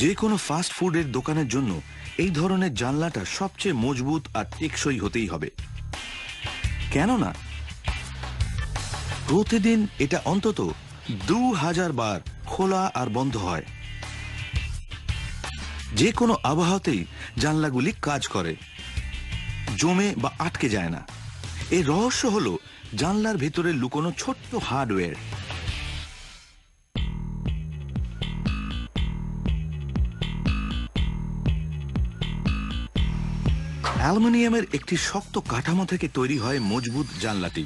যে কোনো ফাস্ট ফুডের দোকানের জন্য এই ধরনের জানলাটা সবচেয়ে মজবুত আর টেকসই হতেই হবে, কেননা প্রতিদিন এটা অন্তত 2000 বার খোলা আর বন্ধ হয়। যে কোনো আবহাওয়াতেই জানলাগুলি কাজ করে, জমে বা আটকে যায় না। এর রহস্য হলো জানলার ভেতরে লুকোনো ছোট্ট হার্ডওয়্যার। অ্যালুমিনিয়ামের একটি শক্ত কাঠামো থেকে তৈরি হয় মজবুত জানলাটি।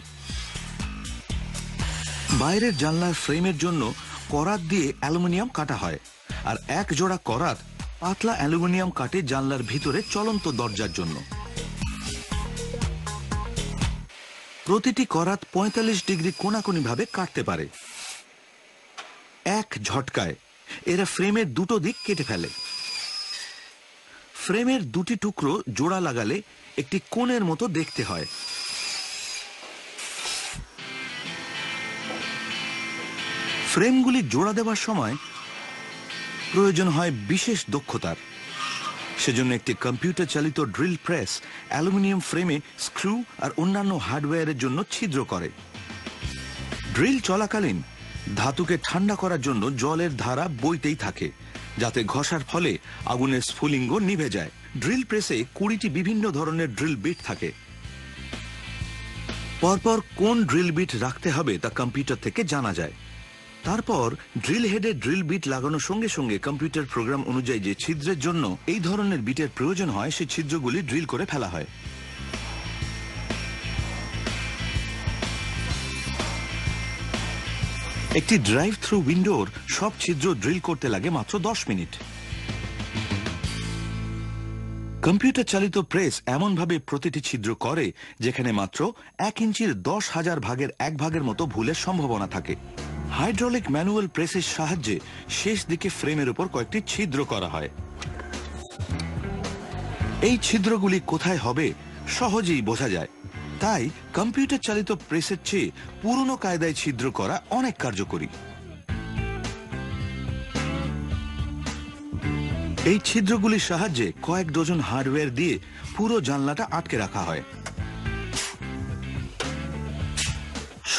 বাইরের জানলার ফ্রেমের জন্য করাত দিয়ে অ্যালুমিনিয়াম কাটা হয়, আর এক জোড়া করাত পাতলা অ্যালুমিনিয়াম কাটে জানলার ভিতরে চলন্ত দরজার জন্য। প্রতিটি করাত 45 ডিগ্রি কোণাকুণি ভাবে কাটতে পারে। এক ঝটকায় এরা ফ্রেমের দুটো দিক কেটে ফেলে। ফ্রেমের দুটি টুকরো জোড়া লাগালে একটি কোণের মতো দেখতে হয়। ফ্রেমগুলি জোড়া দেওয়ার সময় প্রয়োজন হয় বিশেষ দক্ষতার। সেজন্য একটি কম্পিউটার চালিত ড্রিল প্রেস অ্যালুমিনিয়াম ফ্রেমে স্ক্রু আর অন্যান্য হার্ডওয়্যারের জন্য ছিদ্র করে। ড্রিল চলাকালীন ধাতুকে ঠান্ডা করার জন্য জলের ধারা বইতেই থাকে, যাতে ঘষার ফলে আগুনের স্ফুলিঙ্গ নিভে যায়। ড্রিল প্রেসে 20টি বিভিন্ন ধরনের ড্রিল বিট থাকে। পরপর কোন ড্রিল বিট রাখতে হবে তা কম্পিউটার থেকে জানা যায়। তারপর ড্রিল হেডে ড্রিল বিট লাগানোর সঙ্গে সঙ্গে কম্পিউটার প্রোগ্রাম অনুযায়ী যে ছিদ্রের জন্য এই ধরনের বিটের প্রয়োজন হয় সেই ছিদ্রগুলি ড্রিল করে ফেলা হয়। একটি ড্রাইভ থ্রু উইন্ডোর সব ছিদ্র ড্রিল করতে লাগে মাত্র 10 মিনিট। কম্পিউটার চালিত প্রেস এমনভাবে প্রতিটি ছিদ্র করে যেখানে মাত্র 1 ইঞ্চির 10,000 ভাগের 1 ভাগের মতো ভুলের সম্ভাবনা থাকে। হাইড্রোলিক ম্যানুয়াল প্রেসের সাহায্যে শেষ দিকে ফ্রেমের উপর কয়েকটি ছিদ্র করা হয়। এই ছিদ্রগুলি কোথায় হবে সহজেই বোঝা যায়, তাই কম্পিউটার চালিত প্রেসের চেয়ে পুরনো কায়দায় ছিদ্র করা অনেক কার্যকরী। এই ছিদ্রগুলির সাহায্যে কয়েক ডজন হার্ডওয়্যার দিয়ে পুরো জানলাটা আটকে রাখা হয়।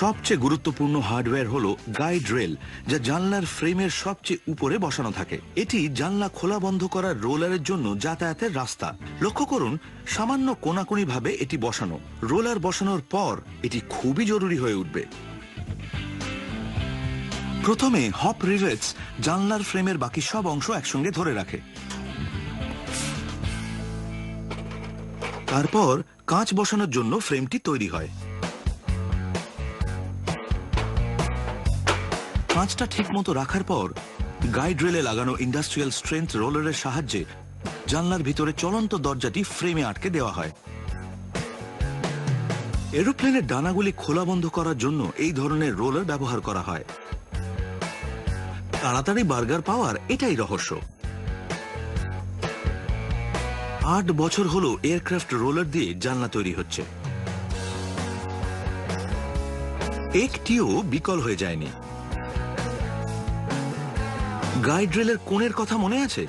সবচেয়ে গুরুত্বপূর্ণ হার্ডওয়্যার হলো গাইড রেল, যা জানলার ফ্রেমের সবচেয়ে উপরে বসানো থাকে। এটি জানলা খোলা বন্ধ করার রোলারের জন্য যাতায়াতের রাস্তা। লক্ষ্য করুন, সামান্য কোণাকুণি ভাবে এটি বসানো। রোলার বসানোর পর এটি খুবই জরুরি হয়ে উঠবে। প্রথমে হপ রিভেটস জানলার ফ্রেমের বাকি সব অংশ একসঙ্গে ধরে রাখে। তারপর কাঁচ বসানোর জন্য ফ্রেমটি তৈরি হয়। কাঁচটা ঠিক মতো রাখার পর গাইড রেলে লাগানো ইন্ডাস্ট্রিয়াল স্ট্রেংথ রোলারের সাহায্যে জানলার ভিতরে চলন্ত দরজাটি ফ্রেমে আটকে দেওয়া হয়। এরোপ্লেনের ডানাগুলি খোলা বন্ধ করার জন্য এই ধরনের রোলার ব্যবহার করা হয়। তাড়াতাড়ি বার্গার পাওয়ার এটাই রহস্য। 8 বছর হলো এয়ারক্রাফট রোলার দিয়ে জানলা তৈরি হচ্ছে, একটিও বিকল হয়ে যায়নি। গাইড রেলের কোণের কথা মনে আছে?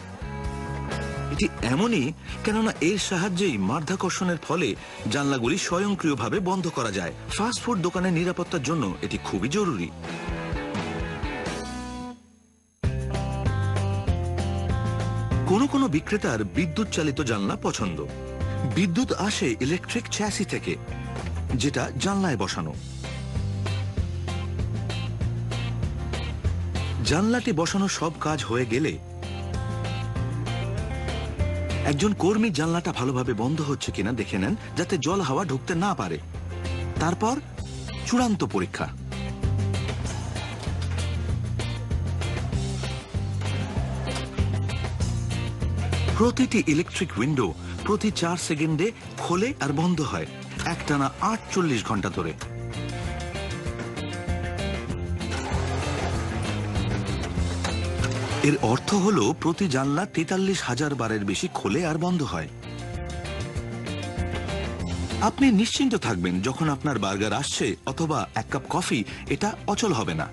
এটি এমনই কেননা এর সাহায্যেই মাধ্যাকর্ষণের ফলে জানলাগুলি স্বয়ংক্রিয়ভাবে বন্ধ করা যায়। ফাস্টফুড দোকানের নিরাপত্তার জন্য এটি খুবই জরুরি। কোনো কোনো বিক্রেতার বিদ্যুৎ চালিত জানলা পছন্দ। বিদ্যুৎ আসে ইলেকট্রিক চ্যাসি থেকে, যেটা জানলায় বসানো। জানলাটি বসানো সব কাজ হয়ে গেলে একজন কর্মী জানলাটা ভালোভাবে বন্ধ হচ্ছে কিনা দেখে নেন, যাতে জল হাওয়া ঢুকতে না পারে। তারপর চূড়ান্ত পরীক্ষা। প্রতিটি ইলেকট্রিক উইন্ডো প্রতি 4 সেকেন্ডে খোলে আর বন্ধ হয়, একটানা 48 ঘন্টা ধরে। এর অর্থ হলো প্রতি জানলা 43,000 বারের বেশি খোলে আর বন্ধ হয়। আপনি নিশ্চিন্ত থাকবেন, যখন আপনার বার্গার আসছে অথবা 1 কাপ কফি, এটা অচল হবে না।